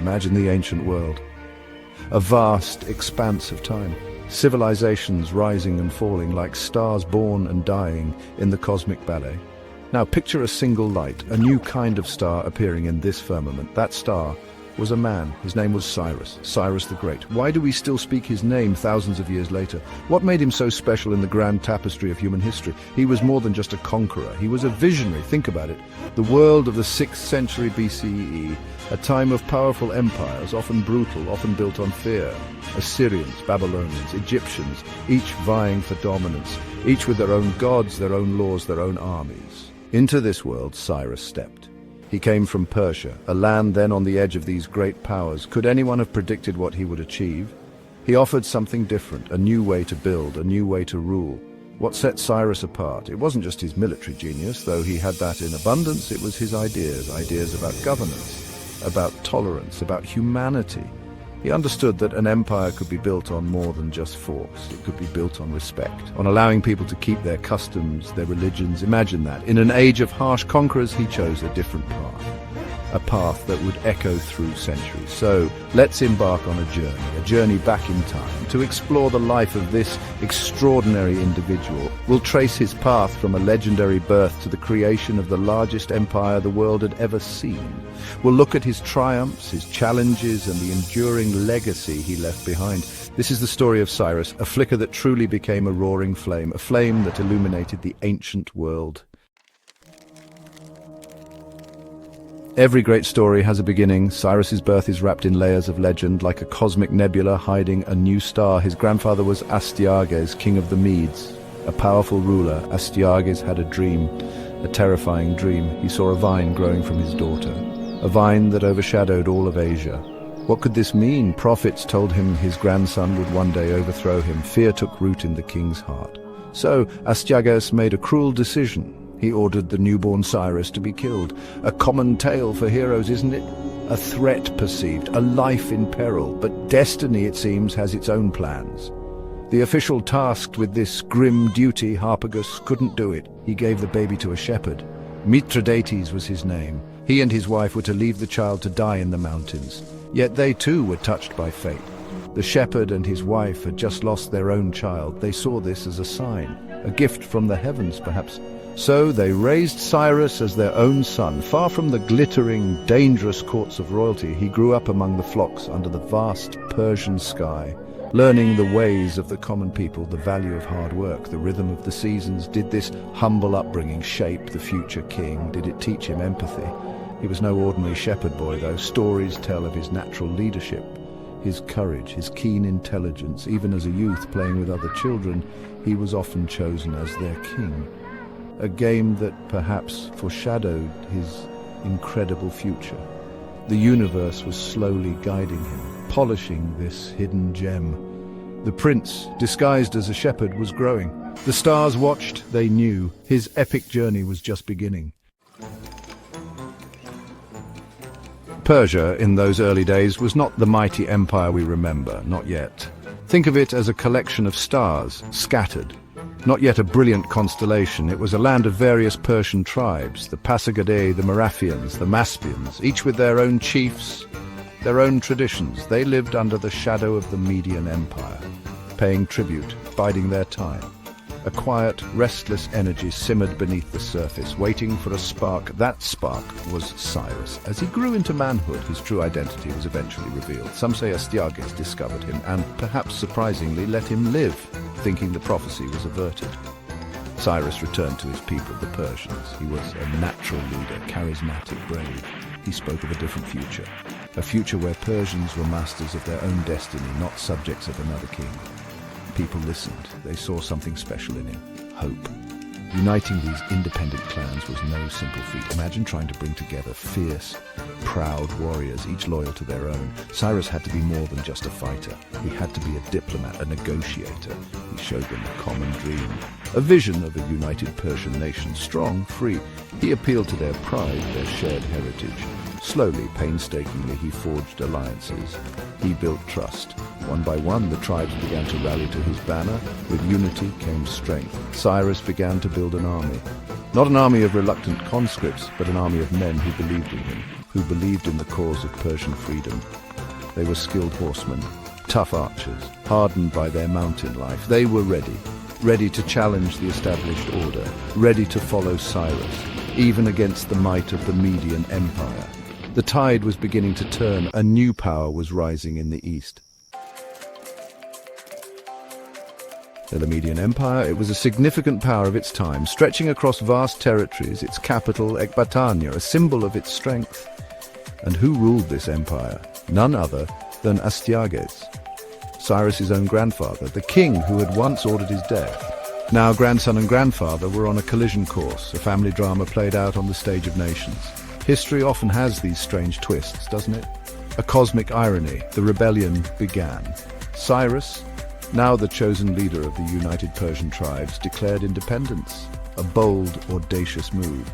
Imagine the ancient world. A vast expanse of time. Civilizations rising and falling like stars born and dying in the cosmic ballet. Now picture a single light, a new kind of star appearing in this firmament. That star was a man. His name was Cyrus, Cyrus the Great. Why do we still speak his name thousands of years later? What made him so special in the grand tapestry of human history? He was more than just a conqueror. He was a visionary. Think about it. The world of the 6th century BCE, a time of powerful empires, often brutal, often built on fear. Assyrians, Babylonians, Egyptians, each vying for dominance, each with their own gods, their own laws, their own armies. Into this world Cyrus stepped. He came from Persia, a land then on the edge of these great powers. Could anyone have predicted what he would achieve? He offered something different, a new way to build, a new way to rule. What set Cyrus apart? It wasn't just his military genius, though he had that in abundance. It was his ideas about governance, about tolerance, about humanity. He understood that an empire could be built on more than just force. It could be built on respect, on allowing people to keep their customs, their religions. Imagine that. In an age of harsh conquerors, he chose a different path. A path that would echo through centuries. So let's embark on a journey back in time, to explore the life of this extraordinary individual. We'll trace his path from a legendary birth to the creation of the largest empire the world had ever seen. We'll look at his triumphs, his challenges, and the enduring legacy he left behind. This is the story of Cyrus, a flicker that truly became a roaring flame, a flame that illuminated the ancient world. Every great story has a beginning. Cyrus's birth is wrapped in layers of legend, like a cosmic nebula hiding a new star. His grandfather was Astyages, king of the Medes, a powerful ruler. Astyages had a dream, a terrifying dream. He saw a vine growing from his daughter, a vine that overshadowed all of Asia. What could this mean? Prophets told him his grandson would one day overthrow him. Fear took root in the king's heart. So Astyages made a cruel decision. He ordered the newborn Cyrus to be killed. A common tale for heroes, isn't it? A threat perceived, a life in peril. But destiny, it seems, has its own plans. The official tasked with this grim duty, Harpagus, couldn't do it. He gave the baby to a shepherd. Mithridates was his name. He and his wife were to leave the child to die in the mountains. Yet they too were touched by fate. The shepherd and his wife had just lost their own child. They saw this as a sign, a gift from the heavens, perhaps. So they raised Cyrus as their own son. Far from the glittering, dangerous courts of royalty, he grew up among the flocks under the vast Persian sky, learning the ways of the common people, the value of hard work, the rhythm of the seasons. Did this humble upbringing shape the future king? Did it teach him empathy? He was no ordinary shepherd boy, though. Stories tell of his natural leadership, his courage, his keen intelligence. Even as a youth playing with other children, he was often chosen as their king. A game that perhaps foreshadowed his incredible future. The universe was slowly guiding him, polishing this hidden gem. The prince, disguised as a shepherd, was growing. The stars watched, they knew. His epic journey was just beginning. Persia, in those early days, was not the mighty empire we remember, not yet. Think of it as a collection of stars, scattered. Not yet a brilliant constellation. It was a land of various Persian tribes, the Pasargadae, the Marathians, the Maspians, each with their own chiefs, their own traditions. They lived under the shadow of the Median Empire, paying tribute, biding their time. A quiet, restless energy simmered beneath the surface, waiting for a spark. That spark was Cyrus. As he grew into manhood, his true identity was eventually revealed. Some say Astyages discovered him, and perhaps surprisingly let him live, thinking the prophecy was averted. Cyrus returned to his people, the Persians. He was a natural leader, charismatic, brave. He spoke of a different future, a future where Persians were masters of their own destiny, not subjects of another king. People listened. They saw something special in him. Hope. Uniting these independent clans was no simple feat. Imagine trying to bring together fierce, proud warriors, each loyal to their own. Cyrus had to be more than just a fighter. He had to be a diplomat, a negotiator. He showed them a common dream, a vision of a united Persian nation, strong, free. He appealed to their pride, their shared heritage. Slowly, painstakingly, he forged alliances. He built trust. One by one, the tribes began to rally to his banner. With unity came strength. Cyrus began to build an army. Not an army of reluctant conscripts, but an army of men who believed in him, who believed in the cause of Persian freedom. They were skilled horsemen, tough archers, hardened by their mountain life. They were ready to challenge the established order, ready to follow Cyrus, even against the might of the Median Empire. The tide was beginning to turn. A new power was rising in the east. The Median Empire, it was a significant power of its time, stretching across vast territories, its capital, Ecbatania, a symbol of its strength. And who ruled this empire? None other than Astyages, Cyrus's own grandfather, the king who had once ordered his death. Now grandson and grandfather were on a collision course, a family drama played out on the stage of nations. History often has these strange twists, doesn't it? A cosmic irony. The rebellion began. Cyrus, now the chosen leader of the united Persian tribes, declared independence. A bold, audacious move.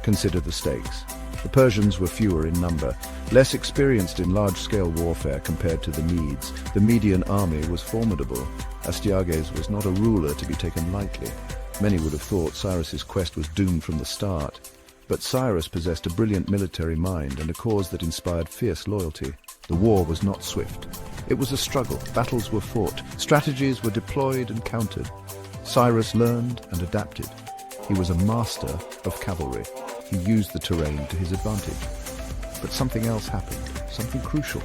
Consider the stakes. The Persians were fewer in number, less experienced in large-scale warfare compared to the Medes. The Median army was formidable. Astyages was not a ruler to be taken lightly. Many would have thought Cyrus's quest was doomed from the start. But Cyrus possessed a brilliant military mind and a cause that inspired fierce loyalty. The war was not swift. It was a struggle. Battles were fought. Strategies were deployed and countered. Cyrus learned and adapted. He was a master of cavalry. He used the terrain to his advantage. But something else happened, something crucial.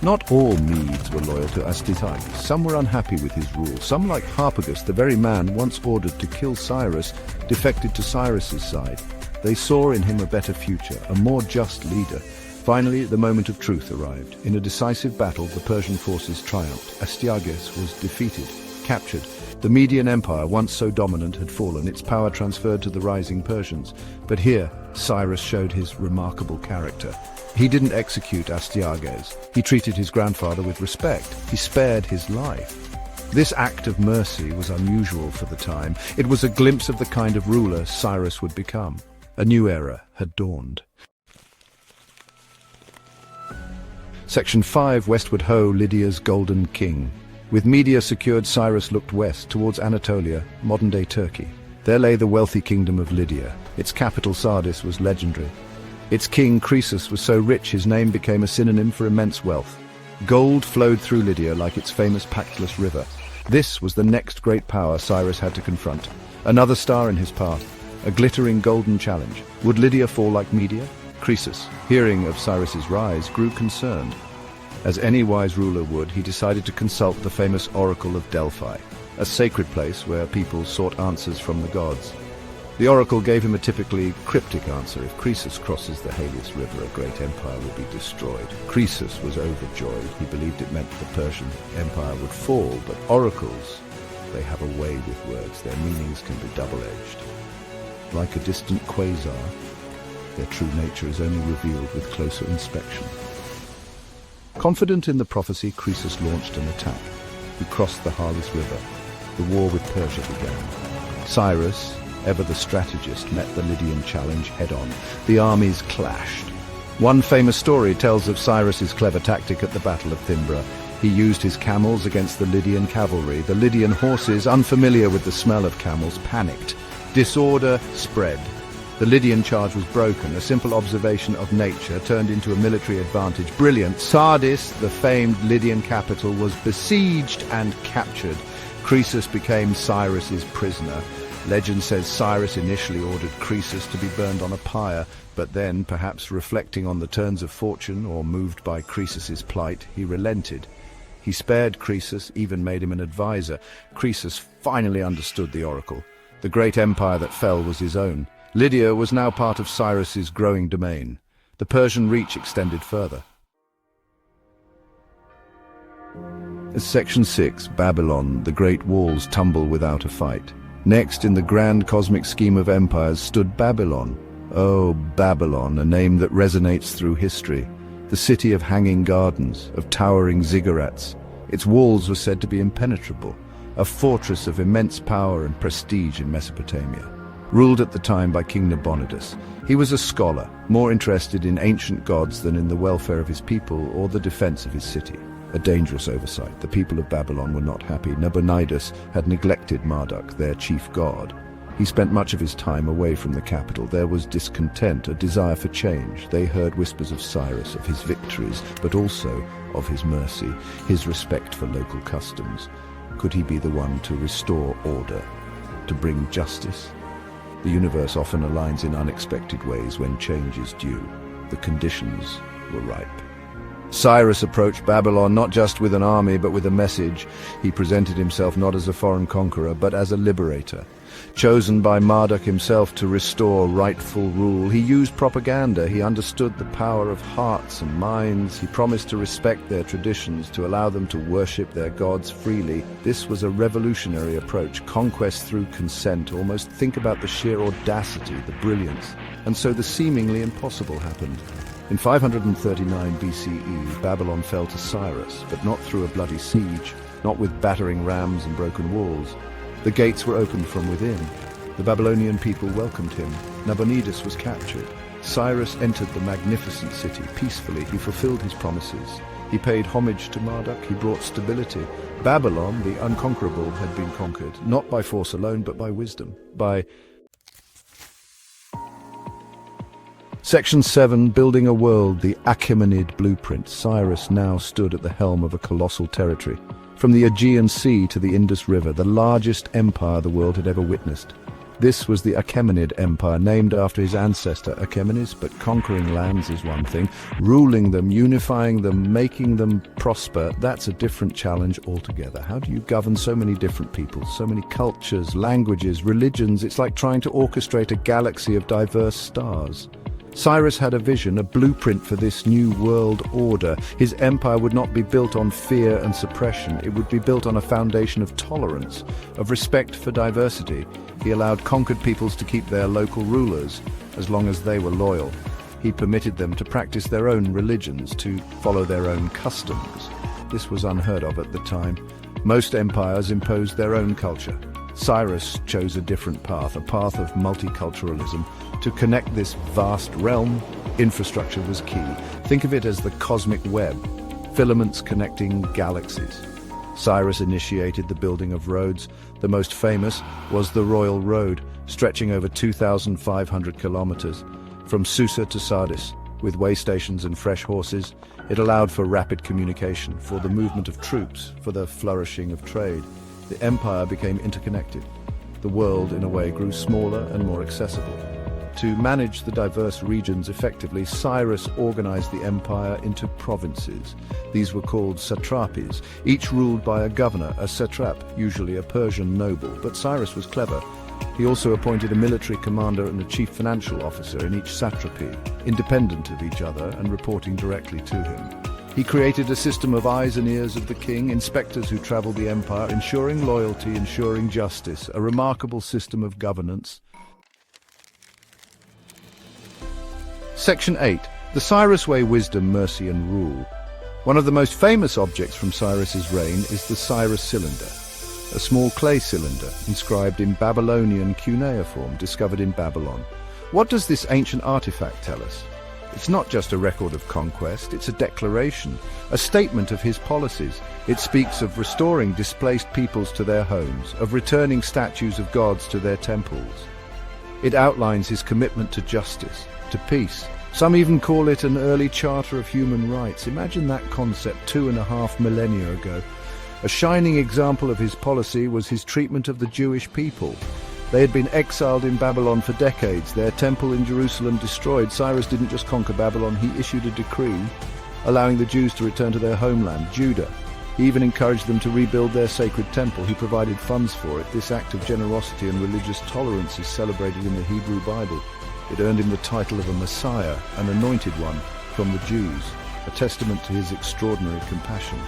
Not all Medes were loyal to Astyages. Some were unhappy with his rule. Some, like Harpagus, the very man once ordered to kill Cyrus, defected to Cyrus's side. They saw in him a better future, a more just leader. Finally, the moment of truth arrived. In a decisive battle, the Persian forces triumphed. Astyages was defeated, captured. The Median Empire, once so dominant, had fallen, its power transferred to the rising Persians. But here, Cyrus showed his remarkable character. He didn't execute Astyages. He treated his grandfather with respect. He spared his life. This act of mercy was unusual for the time. It was a glimpse of the kind of ruler Cyrus would become. A new era had dawned. Section 5, Westward Ho, Lydia's Golden King. With Media secured, Cyrus looked west, towards Anatolia, modern-day Turkey. There lay the wealthy kingdom of Lydia. Its capital, Sardis, was legendary. Its king, Croesus, was so rich his name became a synonym for immense wealth. Gold flowed through Lydia like its famous Pactolus River. This was the next great power Cyrus had to confront. Another star in his path, a glittering golden challenge. Would Lydia fall like Media? Croesus, hearing of Cyrus's rise, grew concerned. As any wise ruler would, he decided to consult the famous Oracle of Delphi, a sacred place where people sought answers from the gods. The oracle gave him a typically cryptic answer. If Croesus crosses the Halys River, a great empire will be destroyed. Croesus was overjoyed. He believed it meant the Persian Empire would fall, but oracles, they have a way with words. Their meanings can be double-edged. Like a distant quasar, their true nature is only revealed with closer inspection. Confident in the prophecy, Croesus launched an attack. He crossed the Halys River. The war with Persia began. Cyrus, ever the strategist, met the Lydian challenge head-on. The armies clashed. One famous story tells of Cyrus's clever tactic at the Battle of Thymbra. He used his camels against the Lydian cavalry. The Lydian horses, unfamiliar with the smell of camels, panicked. Disorder spread. The Lydian charge was broken. A simple observation of nature turned into a military advantage. Brilliant. Sardis, the famed Lydian capital, was besieged and captured. Croesus became Cyrus's prisoner. Legend says Cyrus initially ordered Croesus to be burned on a pyre, but then, perhaps reflecting on the turns of fortune or moved by Croesus's plight, he relented. He spared Croesus, even made him an advisor. Croesus finally understood the oracle. The great empire that fell was his own. Lydia was now part of Cyrus's growing domain. The Persian reach extended further. Section 6, Babylon, the great walls tumble without a fight. Next in the grand cosmic scheme of empires stood Babylon. Oh, Babylon, a name that resonates through history. The city of hanging gardens, of towering ziggurats. Its walls were said to be impenetrable, a fortress of immense power and prestige in Mesopotamia. Ruled at the time by King Nabonidus. He was a scholar, more interested in ancient gods than in the welfare of his people or the defense of his city. A dangerous oversight. The people of Babylon were not happy. Nabonidus had neglected Marduk, their chief god. He spent much of his time away from the capital. There was discontent, a desire for change. They heard whispers of Cyrus, of his victories, but also of his mercy, his respect for local customs. Could he be the one to restore order, to bring justice? The universe often aligns in unexpected ways when change is due. The conditions were ripe. Cyrus approached Babylon not just with an army, but with a message. He presented himself not as a foreign conqueror, but as a liberator. Chosen by Marduk himself to restore rightful rule, he used propaganda. He understood the power of hearts and minds. He promised to respect their traditions, to allow them to worship their gods freely. This was a revolutionary approach, conquest through consent. Almost think about the sheer audacity, the brilliance. And so the seemingly impossible happened. In 539 BCE, Babylon fell to Cyrus, but not through a bloody siege, not with battering rams and broken walls. The gates were opened from within. The Babylonian people welcomed him. Nabonidus was captured. Cyrus entered the magnificent city peacefully. He fulfilled his promises. He paid homage to Marduk. He brought stability. Babylon, the unconquerable, had been conquered, not by force alone, but by wisdom, by Section 7, Building a World, the Achaemenid Blueprint. Cyrus now stood at the helm of a colossal territory. From the Aegean Sea to the Indus River, the largest empire the world had ever witnessed. This was the Achaemenid Empire, named after his ancestor Achaemenes, but conquering lands is one thing. Ruling them, unifying them, making them prosper, that's a different challenge altogether. How do you govern so many different peoples, so many cultures, languages, religions? It's like trying to orchestrate a galaxy of diverse stars. Cyrus had a vision, a blueprint for this new world order. His empire would not be built on fear and suppression. It would be built on a foundation of tolerance, of respect for diversity. He allowed conquered peoples to keep their local rulers, as long as they were loyal. He permitted them to practice their own religions, to follow their own customs. This was unheard of at the time. Most empires imposed their own culture. Cyrus chose a different path, a path of multiculturalism. To connect this vast realm, infrastructure was key. Think of it as the cosmic web, filaments connecting galaxies. Cyrus initiated the building of roads. The most famous was the Royal Road, stretching over 2,500 kilometers, from Susa to Sardis. With way stations and fresh horses, it allowed for rapid communication, for the movement of troops, for the flourishing of trade. The empire became interconnected. The world, in a way, grew smaller and more accessible. To manage the diverse regions effectively, Cyrus organized the empire into provinces. These were called satrapies, each ruled by a governor, a satrap, usually a Persian noble. But Cyrus was clever. He also appointed a military commander and a chief financial officer in each satrapy, independent of each other and reporting directly to him. He created a system of eyes and ears of the king, inspectors who traveled the empire, ensuring loyalty, ensuring justice, a remarkable system of governance. Section 8. The Cyrus Way: Wisdom, Mercy and Rule. One of the most famous objects from Cyrus's reign is the Cyrus Cylinder, a small clay cylinder inscribed in Babylonian cuneiform discovered in Babylon. What does this ancient artifact tell us? It's not just a record of conquest, it's a declaration, a statement of his policies. It speaks of restoring displaced peoples to their homes, of returning statues of gods to their temples. It outlines his commitment to justice, to peace. Some even call it an early charter of human rights. Imagine that concept 2.5 millennia ago. A shining example of his policy was his treatment of the Jewish people. They had been exiled in Babylon for decades, their temple in Jerusalem destroyed. Cyrus didn't just conquer Babylon, he issued a decree allowing the Jews to return to their homeland, Judah. He even encouraged them to rebuild their sacred temple. He provided funds for it. This act of generosity and religious tolerance is celebrated in the Hebrew Bible. It earned him the title of a Messiah, an anointed one from the Jews, a testament to his extraordinary compassion.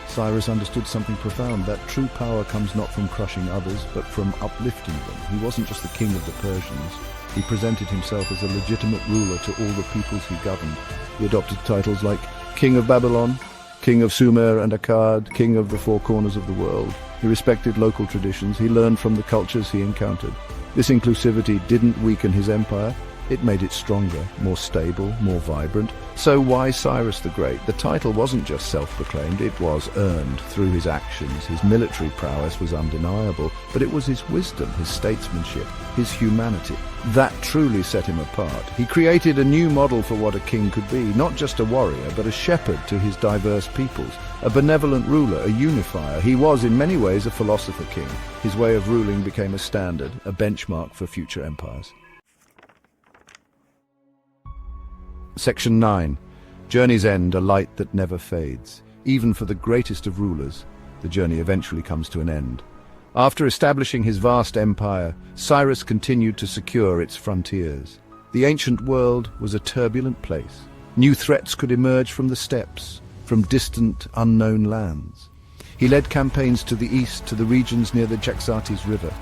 Cyrus understood something profound, that true power comes not from crushing others, but from uplifting them. He wasn't just the king of the Persians. He presented himself as a legitimate ruler to all the peoples he governed. He adopted titles like King of Babylon, King of Sumer and Akkad, King of the Four Corners of the World. He respected local traditions. He learned from the cultures he encountered. This inclusivity didn't weaken his empire. It made it stronger, more stable, more vibrant. So why Cyrus the Great? The title wasn't just self-proclaimed, it was earned through his actions. His military prowess was undeniable, But it was his wisdom, his statesmanship, his humanity, that truly set him apart. He created a new model for what a king could be, not just a warrior, but a shepherd to his diverse peoples, a benevolent ruler, a unifier. He was, in many ways, a philosopher king. His way of ruling became a standard, a benchmark for future empires. Section 9. Journey's end, a light that never fades. Even for the greatest of rulers, the journey eventually comes to an end. After establishing his vast empire, Cyrus continued to secure its frontiers. The ancient world was a turbulent place. New threats could emerge from the steppes, from distant, unknown lands. He led campaigns to the east, to the regions near the Jaxartes River.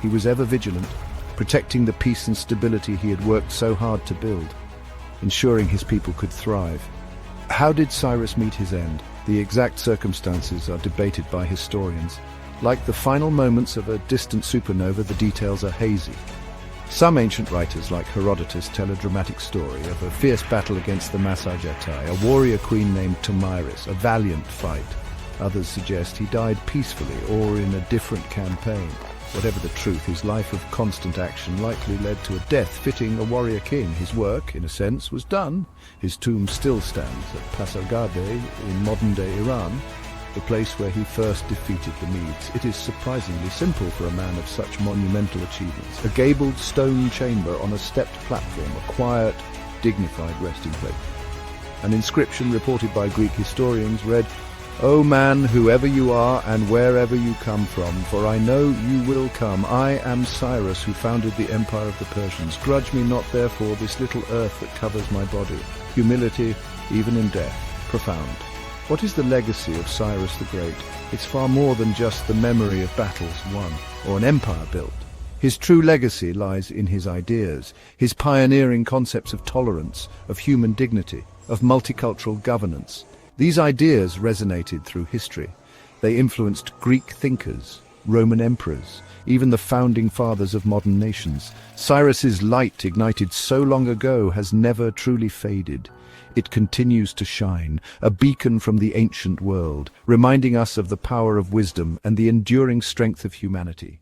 He was ever vigilant, protecting the peace and stability he had worked so hard to build, ensuring his people could thrive. How did Cyrus meet his end? The exact circumstances are debated by historians. Like the final moments of a distant supernova, the details are hazy. Some ancient writers, like Herodotus, tell a dramatic story of a fierce battle against the Massagetai, a warrior queen named Tomyris, a valiant fight. Others suggest he died peacefully or in a different campaign. Whatever the truth, his life of constant action likely led to a death fitting a warrior king. His work, in a sense, was done. His tomb still stands at Pasargadae in modern-day Iran, the place where he first defeated the Medes. It is surprisingly simple for a man of such monumental achievements. A gabled stone chamber on a stepped platform, a quiet, dignified resting place. An inscription reported by Greek historians read, "O man, whoever you are and wherever you come from, for I know you will come. I am Cyrus, who founded the empire of the Persians. Grudge me not, therefore, this little earth that covers my body." Humility, even in death, profound. What is the legacy of Cyrus the Great? It's far more than just the memory of battles won or an empire built. His true legacy lies in his ideas, his pioneering concepts of tolerance, of human dignity, of multicultural governance. These ideas resonated through history. They influenced Greek thinkers, Roman emperors, even the founding fathers of modern nations. Cyrus's light, ignited so long ago, has never truly faded. It continues to shine, a beacon from the ancient world, reminding us of the power of wisdom and the enduring strength of humanity.